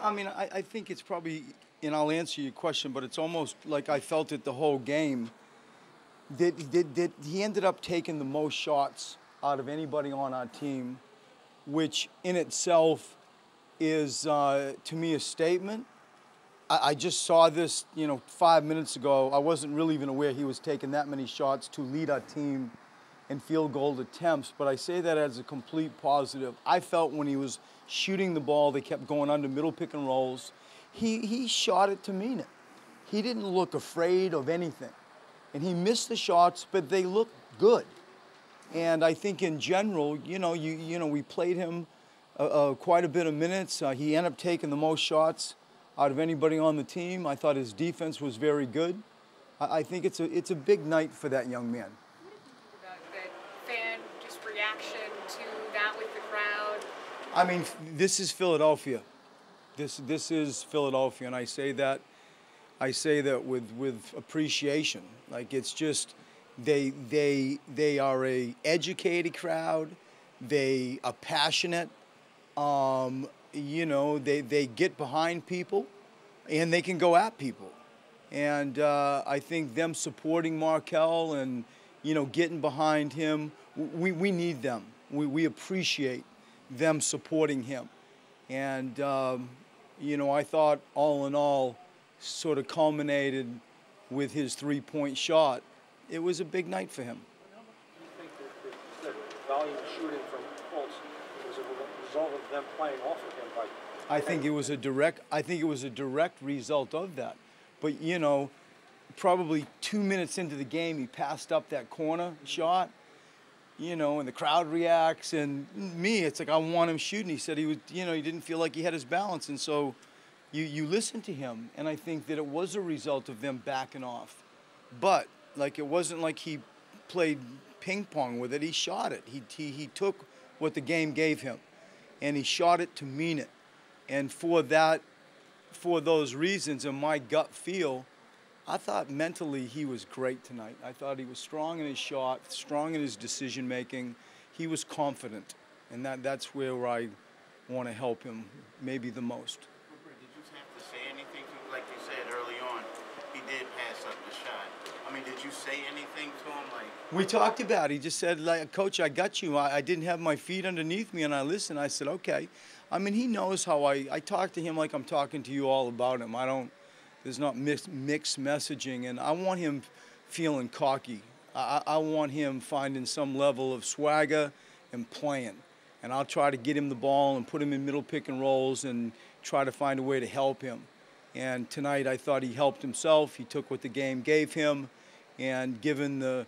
I mean, I think it's probably, and I'll answer your question, but it's almost like I felt it the whole game. That he ended up taking the most shots out of anybody on our team, which in itself is, to me, a statement. I just saw this, 5 minutes ago. I wasn't really even aware he was taking that many shots to lead our team in field goal attempts, but I say that as a complete positive. I felt when he was shooting the ball, they kept going under middle pick and rolls. He shot it to mean it. He didn't look afraid of anything. And he missed the shots, but they looked good. And I think in general, we played him quite a bit of minutes. He ended up taking the most shots out of anybody on the team. I thought his defense was very good. I think it's a big night for that young man. What do you think about the fan just reaction to that with the crowd? I mean, this is Philadelphia. This is Philadelphia, and I say that with appreciation. Like, it's just they are a educated crowd. They are passionate. They get behind people, and they can go at people. And I think them supporting Markelle and getting behind him, we need them. We appreciate them supporting him. And I thought all in all, sort of culminated with his three-point shot. It was a big night for him. Do you think that volume shooting from Colts was a result of them playing off of him? I think it was a direct result of that. But probably 2 minutes into the game, he passed up that corner shot. And the crowd reacts, and me, it's like I want him shooting. He said he was, he didn't feel like he had his balance, and so you listen to him, and I think that it was a result of them backing off. But it wasn't like he played ping pong with it. He shot it. He took what the game gave him, and he shot it to mean it. And for those reasons, and my gut feel, I thought mentally he was great tonight. I thought he was strong in his shot, strong in his decision making. He was confident, and that's where I want to help him maybe the most. Did you have to say anything to him? Like you said early on, he did pass up the shot. I mean, did you say anything to him? We talked about it. He just said, Coach, I got you. I didn't have my feet underneath me, and I listened. I said, okay. I mean, he knows how I talk to him like I'm talking to you all about him. There's not mixed messaging, and I want him feeling cocky. I want him finding some level of swagger and playing. And I'll try to get him the ball and put him in middle pick and rolls and try to find a way to help him. And tonight I thought he helped himself. He took what the game gave him, and given the,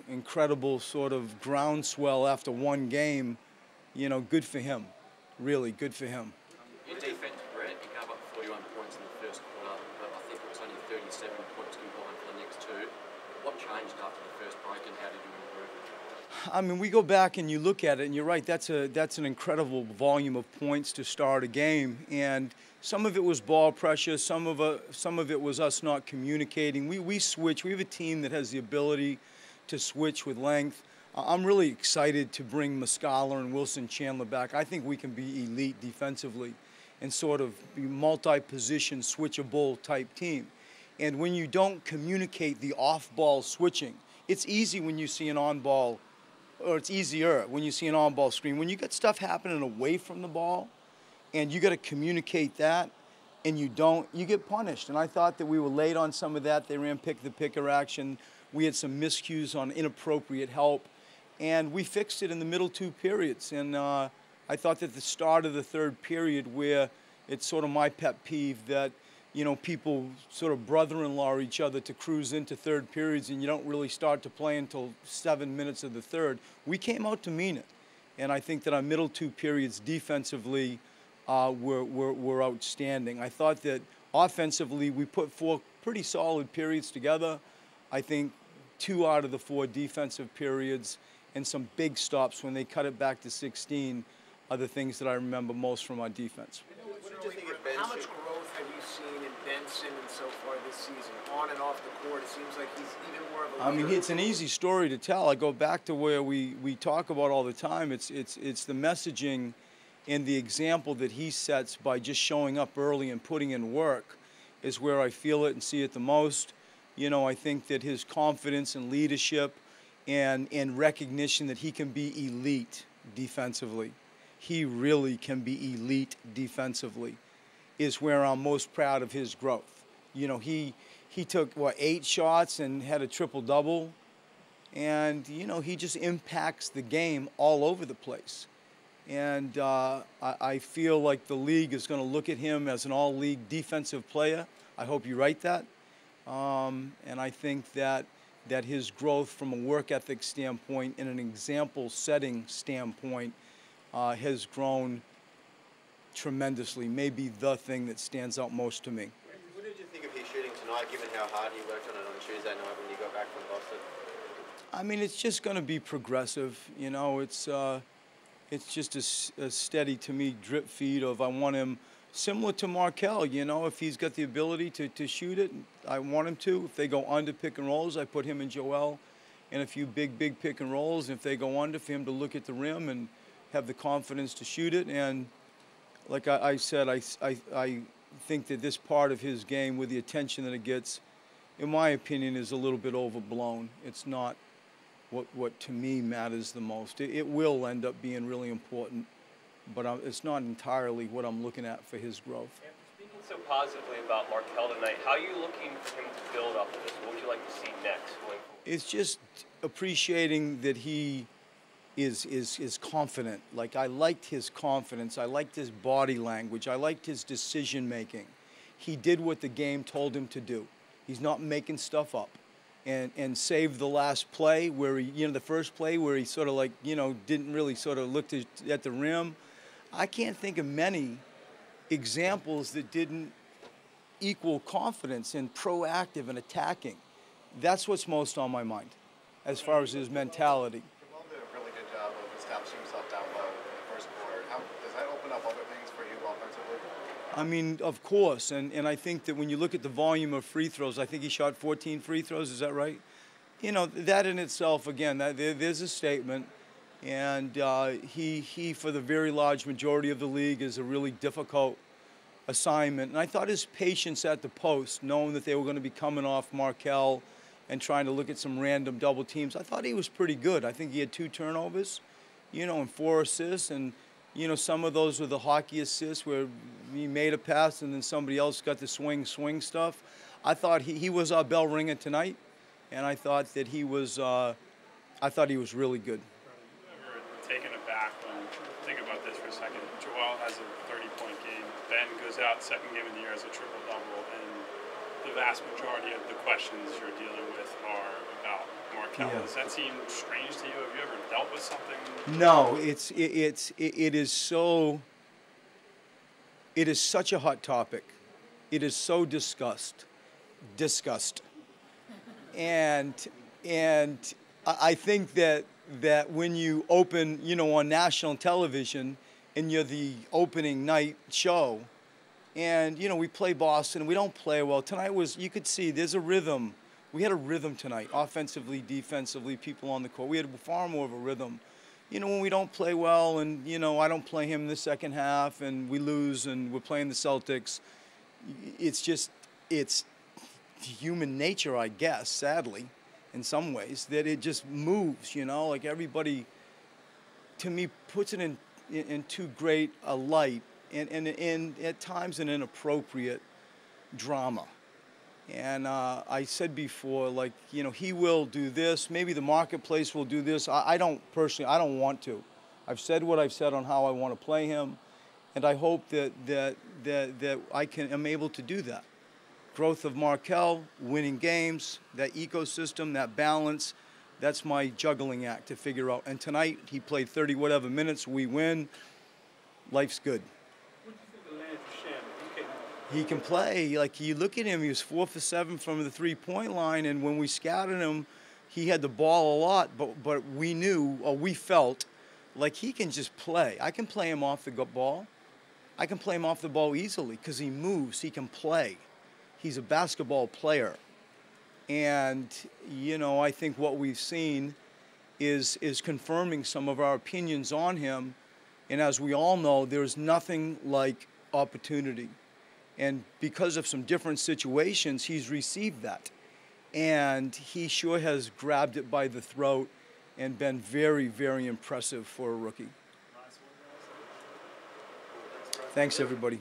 incredible sort of groundswell after one game, good for him. Really good for him. In defense, Brett, he gave up 41 points in the first quarter, but I think it was only 37 points combined for the next two. What changed after the first break, and how did you improve? I mean, we go back and you look at it, and you're right, that's an incredible volume of points to start a game. And some of it was ball pressure, some of it was us not communicating. We switch. We have a team that has the ability to switch with length. I'm really excited to bring Muscala and Wilson Chandler back. I think we can be elite defensively and sort of be multi-position, switchable type team. And when you don't communicate the off-ball switching, it's easy when you see an on-ball, or it's easier when you see an on-ball screen. When you got stuff happening away from the ball, and you got to communicate that, and you don't, you get punished. And I thought that we were late on some of that. They ran pick-the-picker action. We had some miscues on inappropriate help. And we fixed it in the middle two periods. And I thought that the start of the third period, where it's sort of my pet peeve that, people sort of brother-in-law each other to cruise into third periods, and you don't really start to play until 7 minutes of the third. We came out to mean it. And I think that our middle two periods defensively were outstanding. I thought that offensively we put 4 pretty solid periods together. I think 2 out of the 4 defensive periods and some big stops when they cut it back to 16 are the things that I remember most from our defense. What did you think of Benson? How much growth have you seen in Ben Simmons so far this season, on and off the court? It seems like he's even more of a leader. I mean, it's an easy story to tell. I go back to where we talk about all the time. It's the messaging and the example that he sets by just showing up early and putting in work is where I feel it and see it the most. You know, I think that his confidence and leadership and recognition that he can be elite defensively, he really can be elite defensively, is where I'm most proud of his growth. You know, he took, what, 8 shots and had a triple-double, and, you know, he just impacts the game all over the place. And I feel like the league is going to look at him as an all-league defensive player. I hope you write that. And I think that his growth from a work ethic standpoint and an example-setting standpoint has grown tremendously, maybe the thing that stands out most to me. What did you think of his shooting tonight, given how hard he worked on it on Tuesday night when you got back from Boston? I mean, it's just going to be progressive. You know, it's just a steady, to me, drip feed of I want him similar to Markelle. You know, if he's got the ability to shoot it, I want him to. If they go under pick and rolls, I put him and Joel in a few big pick and rolls. If they go under, for him to look at the rim and have the confidence to shoot it. And like I said, I think that this part of his game, with the attention that it gets, in my opinion, is a little bit overblown. It's not what to me matters the most. It will end up being really important, but it's not entirely what I'm looking at for his growth. After speaking so positively about Markelle tonight, how are you looking for him to build up of this? What would you like to see next? It's just appreciating that he is confident. Like, I liked his confidence. I liked his body language. I liked his decision making. He did what the game told him to do. He's not making stuff up. And saved the last play where he, you know, the first play where he sort of like, you know, didn't really sort of look at the rim. I can't think of many examples that didn't equal confidence and proactive and attacking. That's what's most on my mind as far as his mentality. Jamal did a really good job of establishing himself down low in the first quarter. Does that open up other things for you offensively? I mean, of course, and I think that when you look at the volume of free throws, I think he shot 14 free throws, is that right? You know, that in itself, again, there's a statement, and he, for the very large majority of the league, is a really difficult assignment. And I thought his patience at the post, knowing that they were going to be coming off Markelle and trying to look at some random double teams, I thought he was pretty good. I think he had 2 turnovers, you know, and 4 assists, and you know, some of those were the hockey assists where he made a pass and then somebody else got the swing stuff. I thought he was our bell ringer tonight, and I thought that he was really good. Ever taken aback when, think about this for a second, Joel has a 30-point game, Ben goes out second game of the year as a triple-double, and the vast majority of the questions you're dealing with are about Markelle. Yeah. Does that seem strange to you? Have you ever dealt with something? No, it is such a hot topic. It is so discussed. And I think that when you open, you know, on national television and you're the opening night show, and you know, we play Boston and we don't play well. Tonight was, you could see there's a rhythm. We had a rhythm tonight, offensively, defensively, people on the court. We had far more of a rhythm. You know, when we don't play well and, you know, I don't play him in the second half and we lose and we're playing the Celtics, it's human nature, I guess, sadly, in some ways, that it just moves, you know, like everybody, to me, puts it in too great a light and at times an inappropriate drama. And I said before, like, you know, he will do this. Maybe the marketplace will do this. I don't personally, I don't want to. I've said what I've said on how I want to play him, and I hope that I am able to do that. Growth of Markelle, winning games, that ecosystem, that balance, that's my juggling act to figure out. And tonight he played 30 whatever minutes. We win. Life's good. He can play. Like, you look at him, he was 4 for 7 from the three-point line, and when we scouted him, he had the ball a lot, but we knew, or we felt, like he can just play. I can play him off the ball. I can play him off the ball easily because he moves. He can play. He's a basketball player. And, you know, I think what we've seen is confirming some of our opinions on him And as we all know, there's nothing like opportunity. And because of some different situations, he's received that. And he sure has grabbed it by the throat and been very, very impressive for a rookie. Thanks, everybody.